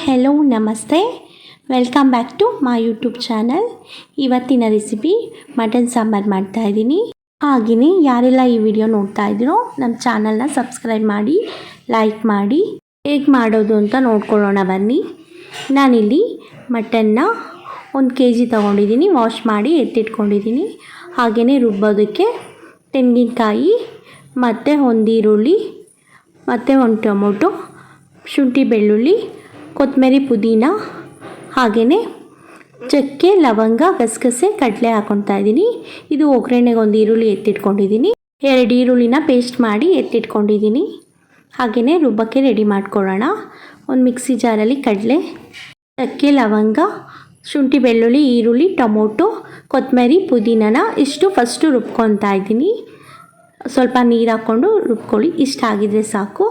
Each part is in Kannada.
ಹೆಲೋ ನಮಸ್ತೆ, welcome back to my YouTube channel. ಇವತ್ತಿನ ರೆಸಿಪಿ ಮಟನ್ ಸಾಂಬಾರು ಮಾಡ್ತಾಯಿದ್ದೀನಿ. ಹಾಗೆಯೇ ಯಾರೆಲ್ಲ ಈ ವಿಡಿಯೋ ನೋಡ್ತಾ ಇದ್ದೀರೋ ನಮ್ಮ ಚಾನಲ್ನ ಸಬ್ಸ್ಕ್ರೈಬ್ ಮಾಡಿ, ಲೈಕ್ ಮಾಡಿ. ಹೇಗೆ ಮಾಡೋದು ಅಂತ ನೋಡ್ಕೊಳ್ಳೋಣ ಬನ್ನಿ. ನಾನಿಲ್ಲಿ ಮಟನ್ನ 1 kg ತೊಗೊಂಡಿದ್ದೀನಿ, ವಾಶ್ ಮಾಡಿ ಎತ್ತಿಟ್ಕೊಂಡಿದ್ದೀನಿ. ಹಾಗೆಯೇ ರುಬ್ಬೋದಕ್ಕೆ ತೆಂಗಿನಕಾಯಿ ಮತ್ತು 1 ಈರುಳ್ಳಿ ಮತ್ತು 1 ಟೊಮೊಟೊ, ಶುಂಠಿ ಬೆಳ್ಳುಳ್ಳಿ, ಕೊತ್ತಂಬರಿ, ಪುದೀನ, ಹಾಗೆಯೇ ಚಕ್ಕೆ, ಲವಂಗ, ಗಸಗಸೆ, ಕಡಲೆ ಹಾಕ್ಕೊತಾ ಇದ್ದೀನಿ. ಇದು ಒಗ್ಗರಣೆಗೆ 1 ಈರುಳ್ಳಿ ಎತ್ತಿಟ್ಕೊಂಡಿದ್ದೀನಿ. 2 ಈರುಳ್ಳಿನ ಪೇಸ್ಟ್ ಮಾಡಿ ಎತ್ತಿಟ್ಕೊಂಡಿದ್ದೀನಿ. ಹಾಗೆಯೇ ರುಬ್ಬಕ್ಕೆ ರೆಡಿ ಮಾಡ್ಕೊಳ್ಳೋಣ. ಒಂದು ಮಿಕ್ಸಿ ಜಾರಲ್ಲಿ ಕಡಲೆ, ಚಕ್ಕೆ, ಲವಂಗ, ಶುಂಠಿ ಬೆಳ್ಳುಳ್ಳಿ, ಈರುಳ್ಳಿ, ಟೊಮೊಟೊ, ಕೊತ್ತಂಬರಿ, ಪುದೀನನ ಇಷ್ಟು ಫಸ್ಟು ರುಬ್ಕೊತಾ ಇದ್ದೀನಿ. ಸ್ವಲ್ಪ ನೀರು ಹಾಕ್ಕೊಂಡು ರುಬ್ಕೊಳ್ಳಿ. ಇಷ್ಟ ಆಗಿದ್ರೆ ಸಾಕು.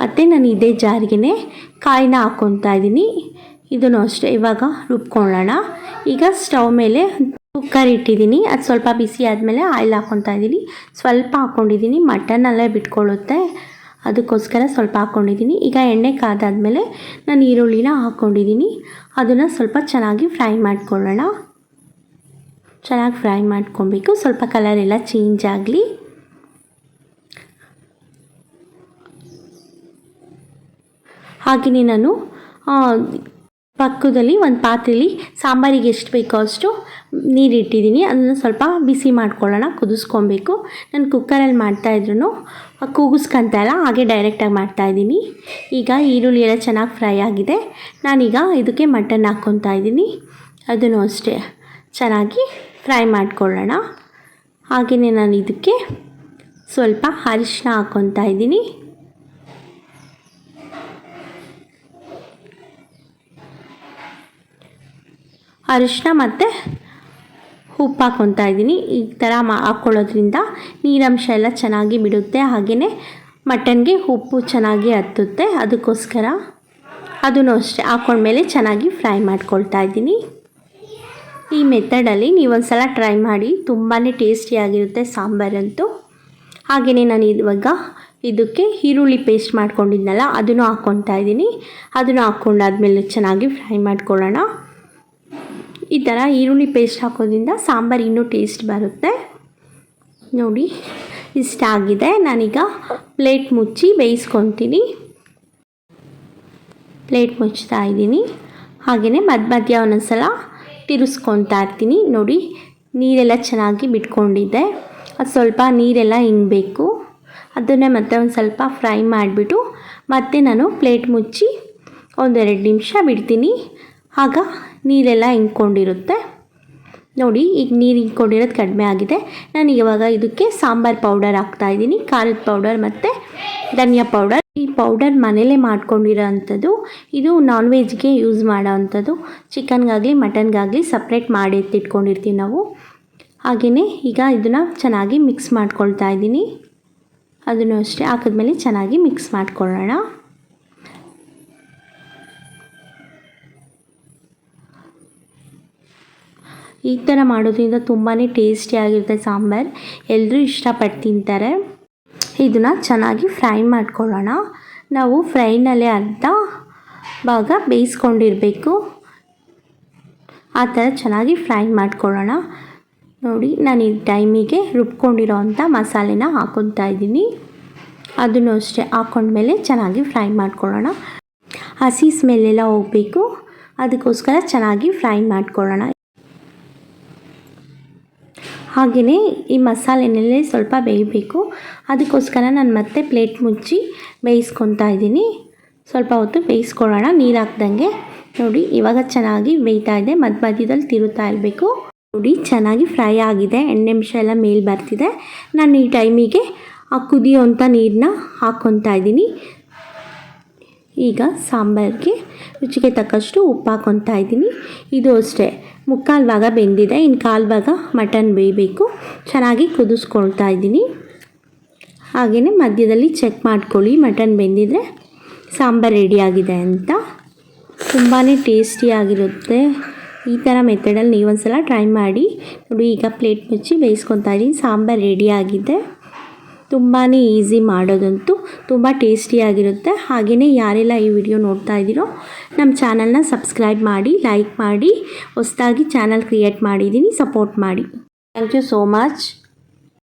ಮತ್ತು ನಾನು ಇದೇ ಜಾರಿಗೆ ಕಾಯಿನ ಹಾಕ್ಕೊತಾ ಇದ್ದೀನಿ. ಇದನ್ನು ಅಷ್ಟೇ ಇವಾಗ ರುಬ್ಕೊಳ್ಳೋಣ. ಈಗ ಸ್ಟವ್ ಮೇಲೆ ಕುಕ್ಕರ್ ಇಟ್ಟಿದ್ದೀನಿ. ಅದು ಸ್ವಲ್ಪ ಬಿಸಿ ಆದಮೇಲೆ ಆಯಿಲ್ ಹಾಕ್ಕೊತಾ ಇದ್ದೀನಿ. ಸ್ವಲ್ಪ ಹಾಕ್ಕೊಂಡಿದ್ದೀನಿ, ಮಟನಲ್ಲೇ ಬಿಟ್ಕೊಳ್ಳುತ್ತೆ, ಅದಕ್ಕೋಸ್ಕರ ಸ್ವಲ್ಪ ಹಾಕ್ಕೊಂಡಿದ್ದೀನಿ. ಈಗ ಎಣ್ಣೆ ಕಾದಾದ್ಮೇಲೆ ನಾನು ಈರುಳ್ಳಿನ ಹಾಕ್ಕೊಂಡಿದ್ದೀನಿ. ಅದನ್ನು ಸ್ವಲ್ಪ ಚೆನ್ನಾಗಿ ಫ್ರೈ ಮಾಡ್ಕೊಳ್ಳೋಣ. ಚೆನ್ನಾಗಿ ಫ್ರೈ ಮಾಡ್ಕೊಬೇಕು, ಸ್ವಲ್ಪ ಕಲರ್ ಎಲ್ಲ ಚೇಂಜ್ ಆಗಲಿ. ಹಾಗೆಯೇ ನಾನು ಪಕ್ಕದಲ್ಲಿ ಒಂದು ಪಾತ್ರೆಯಲ್ಲಿ ಸಾಂಬಾರಿಗೆ ಎಷ್ಟು ಬೇಕೋ ಅಷ್ಟು ನೀರು ಇಟ್ಟಿದ್ದೀನಿ. ಅದನ್ನು ಸ್ವಲ್ಪ ಬಿಸಿ ಮಾಡ್ಕೊಳ್ಳೋಣ, ಕುದಿಸ್ಕೊಬೇಕು. ನಾನು ಕುಕ್ಕರಲ್ಲಿ ಮಾಡ್ತಾಯಿದ್ರು ಕೂಗಿಸ್ಕೊತಾ ಇಲ್ಲ, ಹಾಗೆ ಡೈರೆಕ್ಟಾಗಿ ಮಾಡ್ತಾಯಿದ್ದೀನಿ. ಈಗ ಈರುಳ್ಳಿ ಎಲ್ಲ ಚೆನ್ನಾಗಿ ಫ್ರೈ ಆಗಿದೆ. ನಾನೀಗ ಇದಕ್ಕೆ ಮಟನ್ ಹಾಕ್ಕೊತಾ ಇದ್ದೀನಿ. ಅದನ್ನು ಅಷ್ಟೇ ಚೆನ್ನಾಗಿ ಫ್ರೈ ಮಾಡ್ಕೊಳ್ಳೋಣ. ಹಾಗೆಯೇ ನಾನು ಇದಕ್ಕೆ ಸ್ವಲ್ಪ ಅರಿಶಿನ ಹಾಕ್ಕೊತಾ ಇದ್ದೀನಿ. ಅರಿಶಿನ ಮತ್ತು ಉಪ್ಪು ಹಾಕ್ಕೊತಾ ಇದ್ದೀನಿ. ಈ ಥರ ಹಾಕ್ಕೊಳ್ಳೋದ್ರಿಂದ ನೀರಂಶ ಎಲ್ಲ ಚೆನ್ನಾಗಿ ಬಿಡುತ್ತೆ. ಹಾಗೆಯೇ ಮಟನ್ಗೆ ಉಪ್ಪು ಚೆನ್ನಾಗಿ ಹತ್ತುತ್ತೆ, ಅದಕ್ಕೋಸ್ಕರ ಅದನ್ನು ಅಷ್ಟೇ ಹಾಕ್ಕೊಂಡ್ಮೇಲೆ ಚೆನ್ನಾಗಿ ಫ್ರೈ ಮಾಡ್ಕೊಳ್ತಾ ಇದ್ದೀನಿ. ಈ ಮೆಥಡಲ್ಲಿ ನೀವೊಂದು ಸಲ ಟ್ರೈ ಮಾಡಿ, ತುಂಬಾ ಟೇಸ್ಟಿಯಾಗಿರುತ್ತೆ ಸಾಂಬಾರಂತೂ. ಹಾಗೆಯೇ ನಾನು ಇವಾಗ ಇದಕ್ಕೆ ಈರುಳ್ಳಿ ಪೇಸ್ಟ್ ಮಾಡ್ಕೊಂಡಿದ್ನಲ್ಲ, ಅದನ್ನು ಹಾಕ್ಕೊತಾ ಇದ್ದೀನಿ. ಅದನ್ನು ಹಾಕ್ಕೊಂಡಾದ್ಮೇಲೆ ಚೆನ್ನಾಗಿ ಫ್ರೈ ಮಾಡ್ಕೊಳ್ಳೋಣ. ಈ ಥರ ಈರುಳ್ಳಿ ಪೇಸ್ಟ್ ಹಾಕೋದ್ರಿಂದ ಸಾಂಬಾರು ಇನ್ನೂ ಟೇಸ್ಟ್ ಬರುತ್ತೆ. ನೋಡಿ, ಇಷ್ಟ ಆಗಿದೆ. ನಾನೀಗ ಪ್ಲೇಟ್ ಮುಚ್ಚಿ ಬೇಯಿಸ್ಕೊತೀನಿ. ಪ್ಲೇಟ್ ಮುಚ್ತಾ ಇದ್ದೀನಿ. ಹಾಗೆಯೇ ಮಧ್ಯ ಒಂದೊಂದ್ಸಲ ತಿರುಗಿಸ್ಕೊತಾ ಇರ್ತೀನಿ. ನೋಡಿ, ನೀರೆಲ್ಲ ಚೆನ್ನಾಗಿ ಬಿಟ್ಕೊಂಡಿದ್ದೆ. ಅದು ಸ್ವಲ್ಪ ನೀರೆಲ್ಲ ಹಿಂಗಬೇಕು. ಅದನ್ನೇ ಮತ್ತೆ ಒಂದು ಸ್ವಲ್ಪ ಫ್ರೈ ಮಾಡಿಬಿಟ್ಟು ಮತ್ತೆ ನಾನು ಪ್ಲೇಟ್ ಮುಚ್ಚಿ 1-2 ನಿಮಿಷ ಬಿಡ್ತೀನಿ. ಆಗ ನೀರೆಲ್ಲ ಹಿಂಡ್ಕೊಂಡಿರುತ್ತೆ. ನೋಡಿ, ಈಗ ನೀರು ಹಿಂಡ್ಕೊಂಡಿರೋದು ಕಡಿಮೆ ಆಗಿದೆ. ನಾನು ಇವಾಗ ಇದಕ್ಕೆ ಸಾಂಬಾರು ಪೌಡರ್ ಹಾಕ್ತಾಯಿದ್ದೀನಿ, ಖಾರದ ಪೌಡರ್ ಮತ್ತು ಧನಿಯಾ ಪೌಡರ್. ಈ ಪೌಡರ್ ಮನೇಲೇ ಮಾಡ್ಕೊಂಡಿರೋ ಅಂಥದ್ದು. ಇದು ನಾನ್ ವೆಜ್ಗೆ ಯೂಸ್ ಮಾಡೋ ಅಂಥದ್ದು. ಚಿಕನ್ಗಾಗಲಿ ಮಟನ್ಗಾಗಲಿ ಸಪ್ರೇಟ್ ಮಾಡಿ ಎತ್ತಿಟ್ಕೊಂಡಿರ್ತೀವಿ ನಾವು. ಹಾಗೆಯೇ ಈಗ ಇದನ್ನು ಚೆನ್ನಾಗಿ ಮಿಕ್ಸ್ ಮಾಡ್ಕೊಳ್ತಾ ಇದ್ದೀನಿ. ಅದನ್ನು ಅಷ್ಟೇ ಹಾಕಿದ್ಮೇಲೆ ಚೆನ್ನಾಗಿ ಮಿಕ್ಸ್ ಮಾಡ್ಕೊಳ್ಳೋಣ. ಈ ಥರ ಮಾಡೋದ್ರಿಂದ ತುಂಬಾ ಟೇಸ್ಟಿಯಾಗಿರುತ್ತೆ ಸಾಂಬಾರು. ಎಲ್ಲರೂ ಇಷ್ಟಪಟ್ಟು ತಿಂತಾರೆ. ಇದನ್ನು ಚೆನ್ನಾಗಿ ಫ್ರೈ ಮಾಡ್ಕೊಳ್ಳೋಣ. ನಾವು ಫ್ರೈನಲ್ಲೇ ಅರ್ಧ ಭಾಗ ಬೇಯಿಸ್ಕೊಂಡಿರಬೇಕು. ಆ ಥರ ಚೆನ್ನಾಗಿ ಫ್ರೈ ಮಾಡ್ಕೊಳ್ಳೋಣ. ನೋಡಿ, ನಾನು ಈ ಟೈಮಿಗೆ ರುಬ್ಕೊಂಡಿರೋ ಅಂಥ ಮಸಾಲೆನ ಹಾಕ್ಕೊತಾ ಇದ್ದೀನಿ. ಅದನ್ನು ಅಷ್ಟೇ ಹಾಕ್ಕೊಂಡ್ಮೇಲೆ ಚೆನ್ನಾಗಿ ಫ್ರೈ ಮಾಡ್ಕೊಳ್ಳೋಣ. ಹಸಿ ಸ್ಮೆಲ್ಲೆಲ್ಲ ಹೋಗಬೇಕು, ಅದಕ್ಕೋಸ್ಕರ ಚೆನ್ನಾಗಿ ಫ್ರೈ ಮಾಡ್ಕೊಳ್ಳೋಣ. ಹಾಗೆಯೇ ಈ ಮಸಾಲೆನಲ್ಲೇ ಸ್ವಲ್ಪ ಬೇಯಬೇಕು. ಅದಕ್ಕೋಸ್ಕರ ನಾನು ಮತ್ತೆ ಪ್ಲೇಟ್ ಮುಚ್ಚಿ ಬೇಯಿಸ್ಕೊತಾ ಇದ್ದೀನಿ. ಸ್ವಲ್ಪ ಹೊತ್ತು ಬೇಯಿಸ್ಕೊಳ್ಳೋಣ ನೀರು ಹಾಕ್ದಂಗೆ. ನೋಡಿ, ಇವಾಗ ಚೆನ್ನಾಗಿ ಬೇಯ್ತಾ ಇದೆ. ಮಧ್ಯದಲ್ಲಿ ತಿರುತ್ತಾ ಇರಬೇಕು. ನೋಡಿ, ಚೆನ್ನಾಗಿ ಫ್ರೈ ಆಗಿದೆ. 2 ನಿಮಿಷ ಎಲ್ಲ ಮೇಲೆ ಬರ್ತಿದೆ. ನಾನು ಈ ಟೈಮಿಗೆ ಆ ಕುದಿಯೋಂಥ ನೀರನ್ನ ಹಾಕ್ಕೊತಾ ಇದ್ದೀನಿ. ಈಗ ಸಾಂಬಾರಿಗೆ ರುಚಿಗೆ ತಕ್ಕಷ್ಟು ಉಪ್ಪು ಹಾಕ್ಕೊತಾ ಇದ್ದೀನಿ. ಇದು ಅಷ್ಟೇ ಮುಕ್ಕಾಲು ಭಾಗ ಬೆಂದಿದೆ, ಇನ್ನು ಕಾಲು ಭಾಗ ಮಟನ್ ಬೇಯಬೇಕು. ಚೆನ್ನಾಗಿ ಕುದಿಸ್ಕೊಳ್ತಾ ಇದ್ದೀನಿ. ಹಾಗೆಯೇ ಮಧ್ಯದಲ್ಲಿ ಚೆಕ್ ಮಾಡ್ಕೊಳ್ಳಿ, ಮಟನ್ ಬೆಂದಿದ್ರೆ ಸಾಂಬಾರು ರೆಡಿಯಾಗಿದೆ ಅಂತ. ತುಂಬಾ ಟೇಸ್ಟಿಯಾಗಿರುತ್ತೆ. ಈ ಥರ ಮೆಥಡಲ್ಲಿ ನೀವೊಂದು ಸಲ ಟ್ರೈ ಮಾಡಿ ನೋಡಿ. ಈಗ ಪ್ಲೇಟ್ ಮುಚ್ಚಿ ಬೇಯಿಸ್ಕೊತಾ ಇದ್ದೀನಿ. ಸಾಂಬಾರು ರೆಡಿಯಾಗಿದೆ. ತುಂಬಾ ಈಸಿ ಮಾಡೋದಂತೂ, ತುಂಬ ಟೇಸ್ಟಿಯಾಗಿರುತ್ತೆ. ಹಾಗೆಯೇ ಯಾರೆಲ್ಲ ಈ ವಿಡಿಯೋ ನೋಡ್ತಾ ಇದ್ದೀರೋ ನಮ್ಮ ಚಾನಲ್ನ ಸಬ್ಸ್ಕ್ರೈಬ್ ಮಾಡಿ, ಲೈಕ್ ಮಾಡಿ. ಹೊಸದಾಗಿ ಚಾನಲ್ ಕ್ರಿಯೇಟ್ ಮಾಡಿದ್ದೀನಿ, ಸಪೋರ್ಟ್ ಮಾಡಿ. Thank you so much.